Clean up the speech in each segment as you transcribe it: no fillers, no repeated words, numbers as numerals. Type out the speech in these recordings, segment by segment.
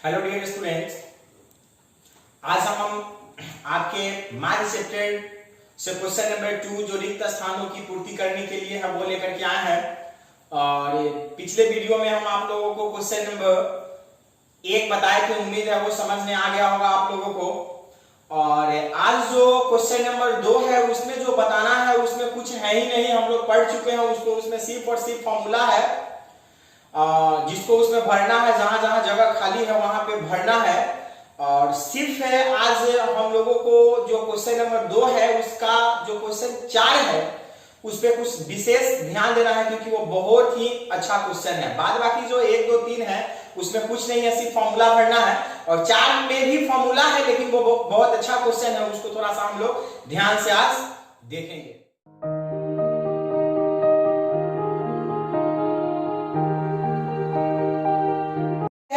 Hello dear students, आज हम आपके मैथ चैप्टर से क्वेश्चन नंबर 2 जो रिक्त स्थानों की पूर्ति करने के लिए है वो लेकर के आए हैं। और पिछले वीडियो में हम आप लोगों को क्वेश्चन नंबर 1 बताए थे, उम्मीद है वो समझ में आ गया होगा आप लोगों को। और आज जो क्वेश्चन नंबर 2 है उसमें जो बताना है उसमें कुछ है ही नहीं, हम लोग पढ़ चुके हैं उसको। उसमें सिर्फ और सिर्फ फॉर्मूला है जिसको उसमें भरना है, जहां जहां जगह खाली है वहां पे भरना है। और सिर्फ है आज हम लोगों को जो क्वेश्चन नंबर 2 है उसका जो क्वेश्चन 4 है उस पर कुछ विशेष ध्यान देना है, क्योंकि वो बहुत ही अच्छा क्वेश्चन है। बाद बाकी जो 1, 2, 3 है उसमें कुछ नहीं है, सिर्फ फॉर्मूला भरना है। और 4 में भी फॉर्मूला है, लेकिन वो बहुत अच्छा क्वेश्चन है, उसको थोड़ा सा हम लोग ध्यान से आज देखेंगे।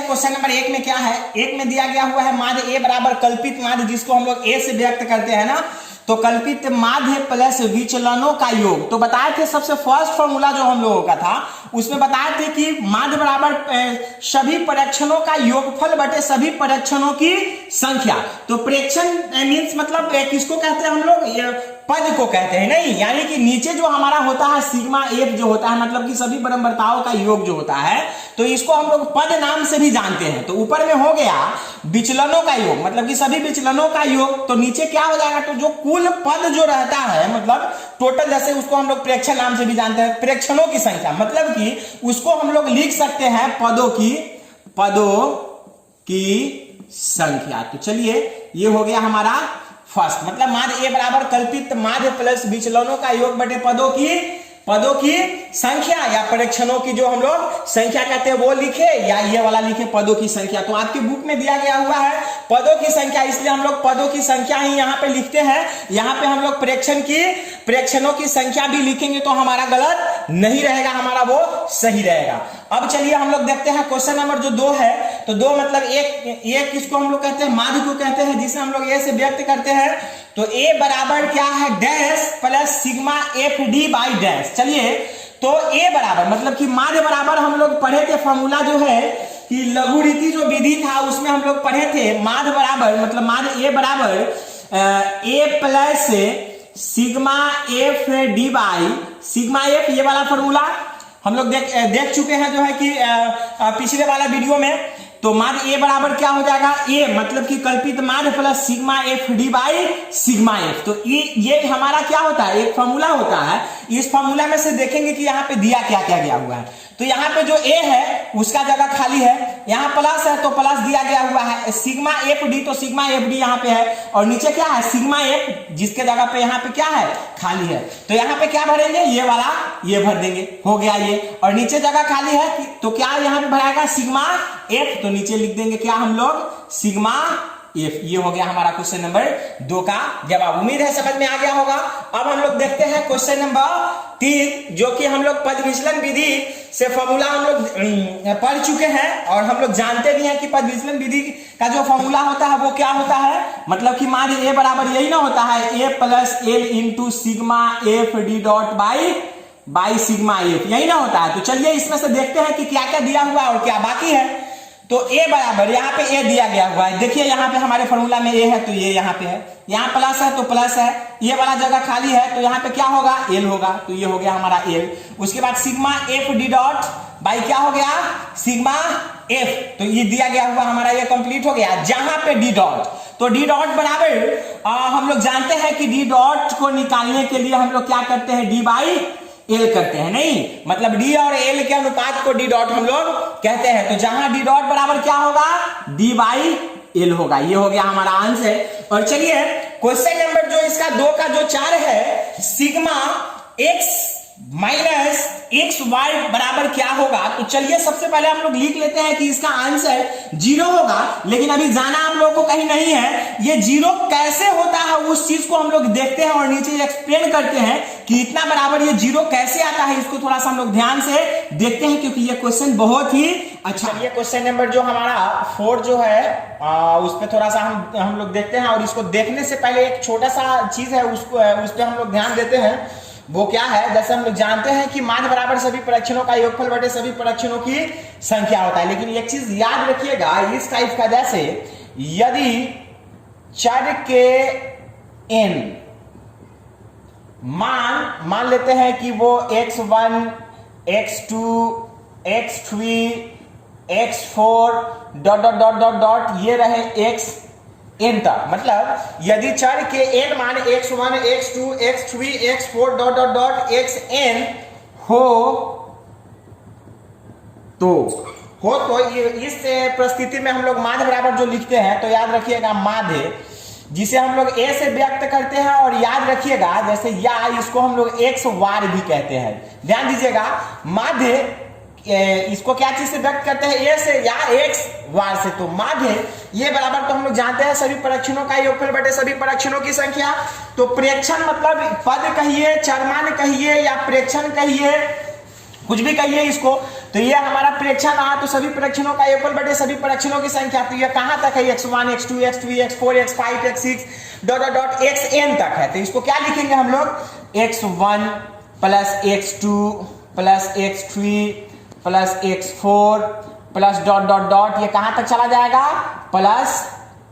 क्वेश्चन नंबर 1 में क्या है, 1 में दिया गया हुआ है माध्य ए बराबर कल्पित माध्य, जिसको हम लोग ए से व्यक्त करते हैं ना, तो कल्पित माध्य प्लस विचलनों का योग। तो बताए थे सबसे फर्स्ट फॉर्मूला जो हम लोगों का था उसमें बताए थे कि माध्य बराबर सभी परीक्षणों का योगफल बटे सभी परीक्षणों की संख्या। तो प्रेक्षण मींस मतलब किसको कहते हैं हम लोग, पद को कहते हैं नहीं, यानी कि नीचे जो हमारा होता है सिग्मा एफ जो होता है, मतलब कि सभी बराबरताओं का योग जो होता है, तो इसको हम लोग पद नाम से भी जानते हैं। तो ऊपर में हो गया विचलनों का योग, मतलब कि सभी विचलनों का योग। तो नीचे क्या हो जाएगा, तो जो कुल पद जो रहता है, मतलब टोटल, जैसे उसको हम लोग प्रेक्षण नाम से भी जानते हैं, प्रेक्षणों की संख्या, मतलब कि उसको हम लोग लिख सकते हैं पदों की संख्या। तो चलिए ये हो गया हमारा फर्स्ट, मतलब माध्य ए बराबर कल्पित माध्य प्लस विचलनों का योग बटे पदों की संख्या, या परीक्षणों की जो हम लोग संख्या कहते हैं वो लिखे, या ये वाला लिखे पदों की संख्या। तो आपके बुक में दिया गया हुआ है पदों की संख्या, इसलिए हम लोग पदों की संख्या ही यहाँ पे लिखते हैं। यहाँ पे हम लोग प्रेक्षणों की संख्या भी लिखेंगे तो हमारा गलत नहीं रहेगा, हमारा वो सही रहेगा। अब चलिए हम लोग देखते हैं क्वेश्चन नंबर जो 2 है। तो 2 मतलब एक किसको हम लोग कहते हैं, माध्य को कहते हैं, जिसे हम लोग ए से व्यक्त करते हैं। तो ए बराबर क्या है, dash plus sigma F D by dash. चलिए, तो ए बराबर मतलब कि माध्य बराबर हम लोग पढ़े थे फॉर्मूला जो है कि लघुरीति जो विधि था उसमें हम लोग पढ़े थे माध्य बराबर मतलब माध्य ए बराबर A plus sigma F D by sigma F, ये वाला फॉर्मूला हम लोग देख चुके हैं जो है कि पिछले वाला वीडियो में। तो माध्य ए बराबर क्या हो जाएगा, ए मतलब कि कल्पित माध्य plus sigma F D by sigma F. तो ये हमारा क्या होता है, एक फॉर्मूला होता है। इस फॉर्मूला में से देखेंगे कि यहाँ पे दिया क्या क्या गया हुआ है। तो यहाँ पे जो ए है उसका जगह खाली है, यहाँ प्लस है तो प्लस दिया गया हुआ है, सिग्मा एफ डी तो सिग्मा एफ डी यहाँ पे है, और नीचे क्या है सिग्मा एफ, जिसके जगह पे यहाँ पे क्या है खाली है। तो यहाँ पे क्या भरेंगे, ये वाला ये भर देंगे, हो गया ये। और नीचे जगह खाली है तो क्या यहाँ पे भराएगा सिग्मा एफ, तो नीचे लिख देंगे क्या हम लोग सिग्मा एफ। ये हो गया हमारा क्वेश्चन नंबर 2 का जवाब। उम्मीद है समझ में आ गया होगा। अब हम लोग देखते हैं क्वेश्चन नंबर 3, जो कि हम लोग पद विचलन विधि से फॉर्मूला हम लोग पढ़ चुके हैं, और हम लोग जानते भी हैं कि पद विचलन विधि का जो फॉर्मूला होता है वो क्या होता है, मतलब कि माध्य ए बराबर यही ना होता है, A plus L into sigma F D dot by sigma F, यही ना होता है। तो चलिए इसमें से देखते हैं कि क्या क्या दिया हुआ है और क्या बाकी है। तो ए बराबर यहाँ पे ए दिया गया हुआ है, देखिए यहाँ पे हमारे फॉर्मूला में ए है तो ये यहाँ पे है, यहाँ प्लस है तो प्लस है, ये वाला जगह खाली है तो यहाँ पे क्या होगा एल होगा, तो ये हो गया हमारा एल। उसके बाद sigma F D dot by क्या हो गया सिग्मा एफ, तो ये दिया गया हुआ हमारा ये कंप्लीट हो गया। जहां पे डी डॉट, तो डी डॉट बराबर हम लोग जानते हैं कि डी डॉट को निकालने के लिए हम लोग क्या करते हैं, डी बाई एल करते हैं, नहीं मतलब डी और एल के अनुपात को डी डॉट हम लोग कहते हैं। तो जहां डी डॉट बराबर क्या होगा, डी बाई एल होगा। ये हो गया हमारा आंसर। और चलिए क्वेश्चन नंबर जो इसका 2 का जो 4 है, sigma X minus X Y बराबर क्या होगा। तो चलिए सबसे पहले हम लोग लिख लेते हैं कि इसका आंसर 0 होगा, लेकिन अभी जाना हम लोग को कहीं नहीं है। ये 0 कैसे होता है उस चीज को हम लोग देखते हैं और नीचे एक्सप्लेन करते हैं कि इतना बराबर ये 0 कैसे आता है, इसको थोड़ा सा हम लोग ध्यान से देखते हैं, क्योंकि ये क्वेश्चन बहुत ही अच्छा। ये क्वेश्चन नंबर जो हमारा 4 जो है उस पर थोड़ा सा हम लोग देखते हैं, और इसको देखने से पहले एक छोटा सा चीज है उस पर हम लोग ध्यान देते हैं वो क्या है, जैसे हम लोग जानते हैं कि माध्य बराबर सभी परीक्षणों का योगफल बटे सभी परीक्षणों की संख्या होता है। लेकिन एक चीज याद रखिएगा इस टाइप का, जैसे यदि चर के n मान लेते हैं कि वो x1 x2 x3 x4 dot dot dot dot dot ये रहे xn तक, मतलब यदि चर के n मान x1 x2 x3 x4 dot dot dot xn हो तो इस परिस्थिति में हम लोग माध्य बराबर जो लिखते हैं तो याद रखिएगा माध्य जिसे हम लोग a से व्यक्त करते हैं, और याद रखिएगा जैसे या इसको हम लोग x वार भी कहते हैं। ध्यान दीजिएगा माध्य इसको क्या चीज से व्यक्त करते हैं, a से या x वार से। तो माध्य ये बराबर तो हम लोग जानते हैं सभी परीक्षणों का योगफल बटे सभी परीक्षणों की संख्या। तो प्रेक्षण मतलब पद कहिए, चरमान कहिए या प्रेक्षण कहिए, कुछ भी कहिए इसको, तो ये हमारा प्रेक्षण रहा। तो सभी परीक्षणों का योगफल बटे सभी परीक्षणों की संख्या, तो ये कहां तक है, x1 x2 x3 x4 x5 x6 dot dot dot xn तक है। तो इसको क्या लिखेंगे हम लोग, x1 plus x2 plus x3 plus x4 plus dot dot dot, ये कहां तक चला जाएगा, प्लस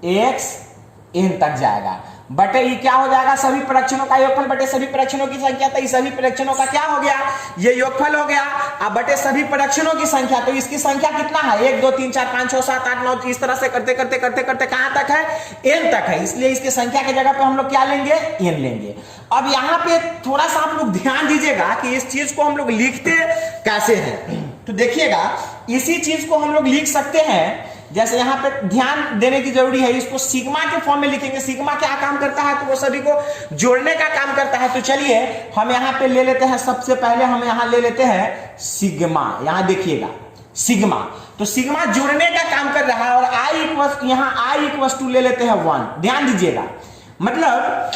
xn तक जाएगा। बटे ये क्या हो जाएगा, सभी परीक्षणों का योगफल बटे सभी परीक्षणों की संख्या। तो इस सभी परीक्षणों का क्या हो गया, ये योगफल हो गया। अब बटे सभी परीक्षणों की संख्या, तो इसकी संख्या कितना है, 1 2 3 4 5 6 7 8 9, इस तरह से करते करते करते करते कहां तक है, n तक है। इसलिए इसकी संख्या की जगह पे हम लोग क्या लेंगे, n लेंगे। अब यहाँ पे थोड़ा सा आप लोग ध्यान दीजिएगा कि इस चीज को हम लोग लिखते कैसे हैं। तो देखिएगा इसी चीज को हम लोग लिख सकते हैं, जैसे यहाँ पे ध्यान देने की जरूरी है, इसको सिग्मा के फॉर्म में लिखेंगे। सिग्मा क्या काम करता है, तो वो सभी को जोड़ने का काम करता है। तो चलिए हम यहाँ पे ले लेते हैं, सबसे पहले हम यहाँ ले लेते हैं सिग्मा। यहाँ देखिएगा सिग्मा, तो सिग्मा जोड़ने का काम कर रहा है, और आई इक्वस टू ले लेते हैं 1। ध्यान दीजिएगा मतलब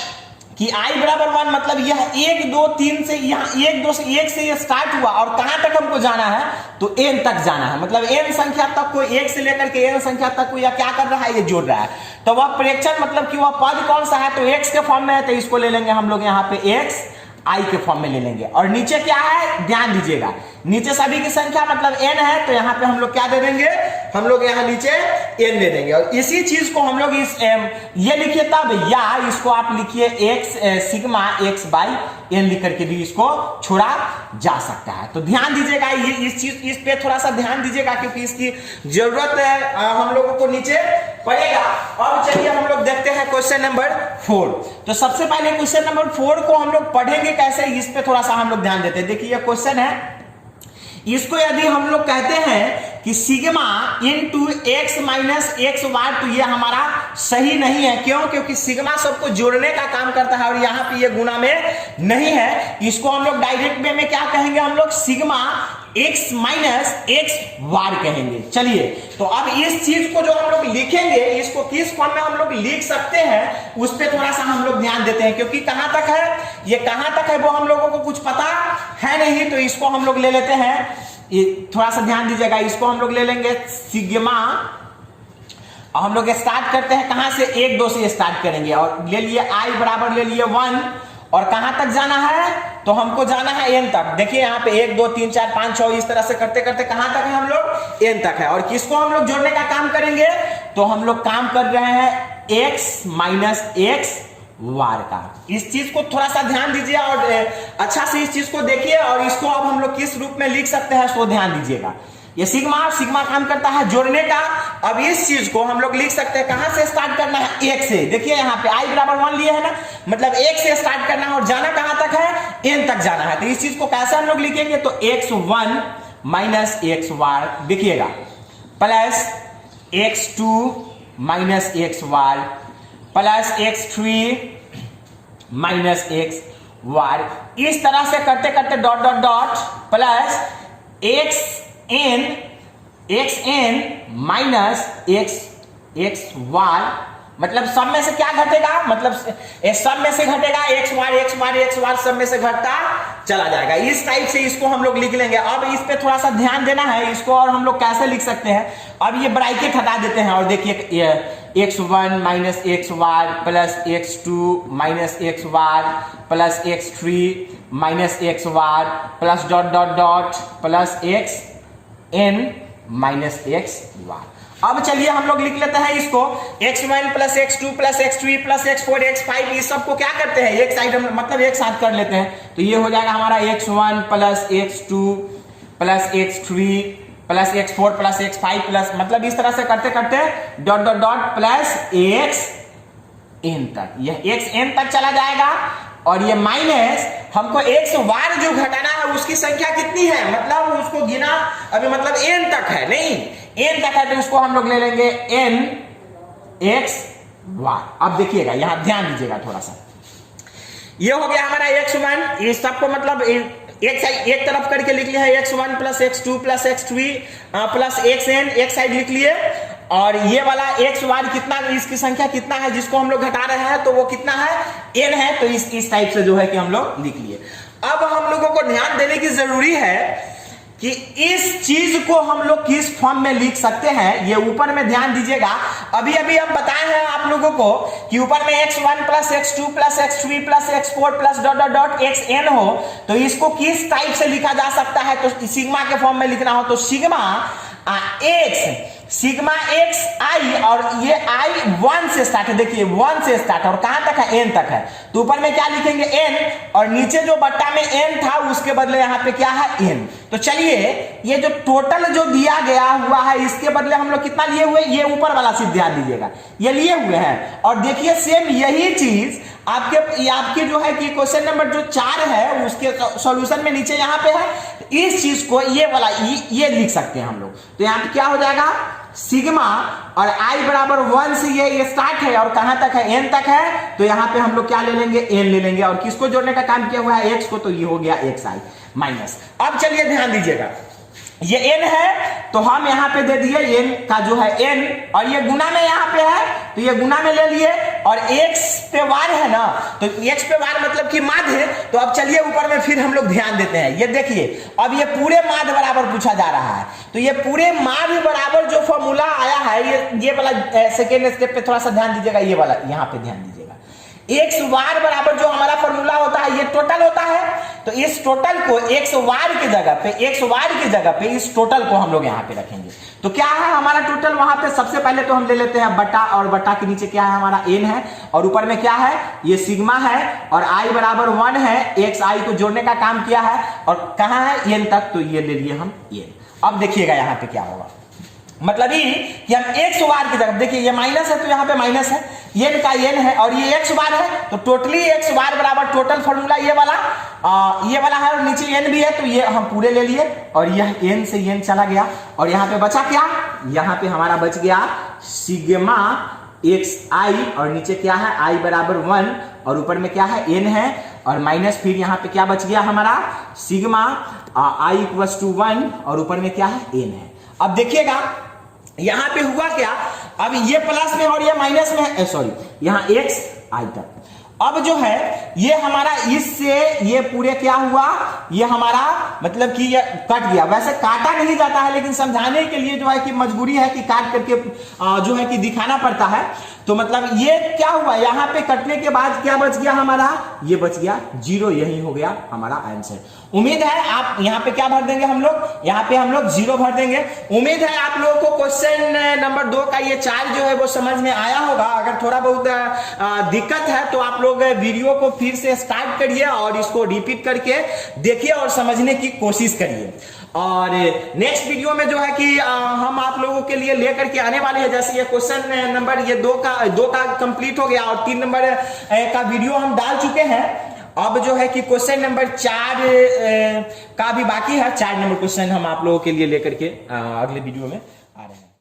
कि i बराबर 1, मतलब यह 1 2 3 से यहाँ 1 2 से 1 से ये स्टार्ट हुआ, और कहां तक हमको जाना है, तो n तक जाना है। मतलब n संख्या तक को 1 से लेकर के n संख्या तक को यह क्या कर रहा है, ये जोड़ रहा है। तो वह प्रेक्षण मतलब कि वह पद कौन सा है, तो x के फॉर्म में है, तो इसको ले लेंगे हम लोग यहाँ पे x i के फॉर्म में ले लेंगे। और नीचे क्या है, ध्यान दीजिएगा नीचे सभी की संख्या मतलब n है, तो यहाँ पे हम लोग क्या दे देंगे, हम लोग यहाँ नीचे n दे देंगे। और इसी चीज को हम लोग इस ये लिखिए तब, या इसको आप लिखिए x sigma x by n लिख करके भी इसको छोड़ा जा सकता है। तो ध्यान दीजिएगा ये इस चीज इस पे थोड़ा सा ध्यान दीजिएगा, क्योंकि इसकी जरूरत हम लोगों को नीचे पड़ेगा। अब चलिए हम लोग देखते हैं क्वेश्चन नंबर 4। तो सबसे पहले क्वेश्चन नंबर 4 को हम लोग पढ़ेंगे कैसे, इस पे थोड़ा सा हम लोग ध्यान देते हैं। देखिए ये क्वेश्चन है, इसको यदि हम लोग कहते हैं कि sigma into x minus X bar, तो ये हमारा सही नहीं है। क्यों, क्योंकि सिग्मा सबको जोड़ने का काम करता है, और यहाँ पे ये गुना में नहीं है। इसको हम लोग डायरेक्ट वे में क्या कहेंगे, हम लोग सिग्मा x माइनस एक्स वार कहेंगे। चलिए तो अब इस चीज को जो हम लोग लिखेंगे, इसको किस फॉर्म में हम लोग लिख सकते हैं, उस पर थोड़ा सा हम लोग ध्यान देते हैं। क्योंकि कहां तक है, ये कहां तक है वो हम लोगों को कुछ पता है नहीं। तो इसको हम लोग ले लेते हैं, ये थोड़ा सा ध्यान दीजिएगा, इसको हम लोग ले लेंगे सिग्मा। हम लोग स्टार्ट करते हैं कहां से, 1 2 से स्टार्ट करेंगे, और ले लिए i बराबर ले लिए 1, और कहां तक जाना है, तो हमको जाना है n तक। देखिए यहाँ पे 1 2 3 4 5 6 इस तरह से करते करते कहां तक है, हम लोग n तक है। और किसको हम लोग जोड़ने का काम करेंगे, तो हम लोग काम कर रहे हैं x माइनस एक्स वार का। इस चीज को थोड़ा सा ध्यान दीजिए और अच्छा से इस चीज को देखिए, और इसको अब हम लोग किस रूप में लिख सकते हैं, सो ध्यान दीजिएगा। ये सिग्मा काम करता है जोड़ने का। अब इस चीज को हम लोग लिख सकते हैं, कहां से स्टार्ट करना है, 1 से। देखिए यहाँ पे i बराबर 1 लिए है ना, मतलब 1 से स्टार्ट करना है, और जाना कहां तक है, n तक जाना है। तो इस चीज को कैसे हम लोग लिखेंगे, तो x1 माइनस एक्स वार, देखिएगा plus x2 minus X bar plus x3 minus X bar. इस तरह से करते करते dot dot dot plus xn minus X bar, मतलब सब में से क्या घटेगा, मतलब सब में से घटेगा x वार सब में से घटता चला जाएगा। इस टाइप से इसको हम लोग लिख लेंगे। अब इस पे थोड़ा सा ध्यान देना है इसको, और हम लोग कैसे लिख सकते हैं। अब ये ब्रैकेट हटा देते हैं, और देखिए x1 minus X bar plus x2 minus X bar plus x3 minus X bar plus dot dot dot plus xn minus X bar. अब चलिए हम लोग लिख लेते हैं इसको x1 plus x2 plus x3 plus x4 x5 इस सबको क्या करते हैं एक साइड हम मतलब एक साथ कर लेते हैं। तो ये हो जाएगा हमारा x1 plus x2 plus x3 plus x4 plus x5 plus मतलब इस तरह से करते करते dot dot dot plus xn तक, यह xn तक चला जाएगा। और ये माइनस हमको x वार जो घटाना है उसकी संख्या कितनी है मतलब उसको गिना अभी मतलब n तक है, नहीं n तक है तो इसको हम लोग ले लेंगे n x वार। अब देखिएगा यहां ध्यान दीजिएगा थोड़ा सा, ये हो गया हमारा x1, इस सबको मतलब एक तरफ करके लिख लिया है x1 plus x2 plus x3 plus xn एक साइड लिख लिए। और ये वाला x वार कितना इसकी संख्या कितना है जिसको हम लोग घटा रहे हैं तो वो कितना है n है, तो इस टाइप से जो है कि हम लोग लिख लिए। अब हम लोगों को ध्यान देने की जरूरी है कि इस चीज को हम लोग किस फॉर्म में लिख सकते हैं, ये ऊपर में ध्यान दीजिएगा। अभी अभी हम बताए हैं आप लोगों को कि ऊपर में x1 plus x2 plus x3 plus x4 plus dot dot dot xn हो तो इसको किस टाइप से लिखा जा सकता है, तो सिग्मा के फॉर्म में लिखना हो तो सिग्मा x i और ये i 1 से स्टार्ट है, देखिए 1 से स्टार्ट और कहां तक है n तक है, तो ऊपर में क्या लिखेंगे n और नीचे जो बट्टा में n था उसके बदले यहां पे क्या है n। तो चलिए ये जो टोटल जो दिया गया हुआ है इसके बदले हम लोग कितना लिए हुए, ये ऊपर वाला सिर्फ ध्यान दीजिएगा ये लिए हुए हैं। और देखिए सेम यही चीज आपके जो है कि क्वेश्चन नंबर जो 4 है उसके सॉल्यूशन में नीचे यहां पे है, इस चीज को ये वाला ये लिख सकते हैं हम लोग। तो यहां पे क्या हो जाएगा सिग्मा और i बराबर 1 से ये स्टार्ट है और कहां तक है n तक है, तो यहां पे हम लोग क्या ले लेंगे n ले लेंगे और किसको जोड़ने का काम किया हुआ है x को, तो ये हो गया xi माइनस। अब चलिए ध्यान दीजिएगा ये n है तो हम यहां पे दे दिए n का जो है n और ये गुना में यहां पे है तो ये गुना में ले लिए और x पे वार है ना, तो x पे वार मतलब कि माध्य है। तो अब चलिए ऊपर में फिर हम लोग ध्यान देते हैं, ये देखिए अब ये पूरे माध्य बराबर पूछा जा रहा है, तो ये पूरे माध्य बराबर जो फॉर्मूला आया है ये वाला सेकेंड स्टेप पे थोड़ा सा ध्यान दीजिएगा, ये वाला यहां पे ध्यान दीजिएगा x वार बराबर जो हमारा फॉर्मूला होता है ये टोटल होता है, तो इस टोटल को x वार की जगह पे इस टोटल को हम लोग यहाँ पे रखेंगे। तो क्या है हमारा टोटल वहां पे, सबसे पहले तो हम ले लेते हैं बटा और बटा के नीचे क्या है हमारा n है और ऊपर में क्या है ये सिग्मा है और i बराबर 1 है, x i को जोड़ने का काम किया है और कहां है n तक, तो ये ले लिए हम n। अब देखिएगा यहाँ पे क्या होगा, मतलब ये कि हम x वार की जगह देखिए ये माइनस है तो यहाँ पे माइनस है, n का n है और ये x वार है तो टोटली x वार बराबर टोटल फॉर्मूला ये वाला है और नीचे n भी है तो ये हम पूरे ले लिए और यह n से n चला गया और यहाँ पे बचा क्या, यहाँ पे हमारा बच गया सिग्मा xi और नीचे क्या है i बराबर 1 और ऊपर में क्या है n है और माइनस फिर यहाँ पे क्या बच गया हमारा सिग्मा i इक्वल्स टू 1 और ऊपर में क्या है n है। अब देखिएगा यहां पे हुआ क्या, अब ये प्लस में और ये माइनस में है, सॉरी यहां x आई तक। अब जो है ये हमारा इससे ये पूरे क्या हुआ, ये हमारा मतलब कि ये कट गया, वैसे काटा नहीं जाता है लेकिन समझाने के लिए जो है कि मजबूरी है कि काट करके जो है कि दिखाना पड़ता है। तो मतलब ये क्या हुआ यहाँ पे कटने के बाद क्या बच गया हमारा, ये बच गया 0, यही हो गया हमारा आंसर। उम्मीद है आप यहाँ पे क्या भर देंगे हम लोग, यहाँ पे हम लोग 0 भर देंगे। उम्मीद है आप लोगों को क्वेश्चन नंबर 2 का ये 4 जो है वो समझ में आया होगा। अगर थोड़ा बहुत दिक्कत है तो आप लोग वीडियो को फिर से स्टार्ट करिए और इसको रिपीट करके देखिए और समझने की कोशिश करिए। और नेक्स्ट वीडियो में जो है कि हम आप लोगों के लिए लेकर के आने वाले हैं, जैसे ये क्वेश्चन नंबर ये 2 का कंप्लीट हो गया और 3 नंबर का वीडियो हम डाल चुके हैं। अब जो है कि क्वेश्चन नंबर 4 का भी बाकी है, 4 नंबर क्वेश्चन हम आप लोगों के लिए लेकर के अगले वीडियो में आ रहे हैं।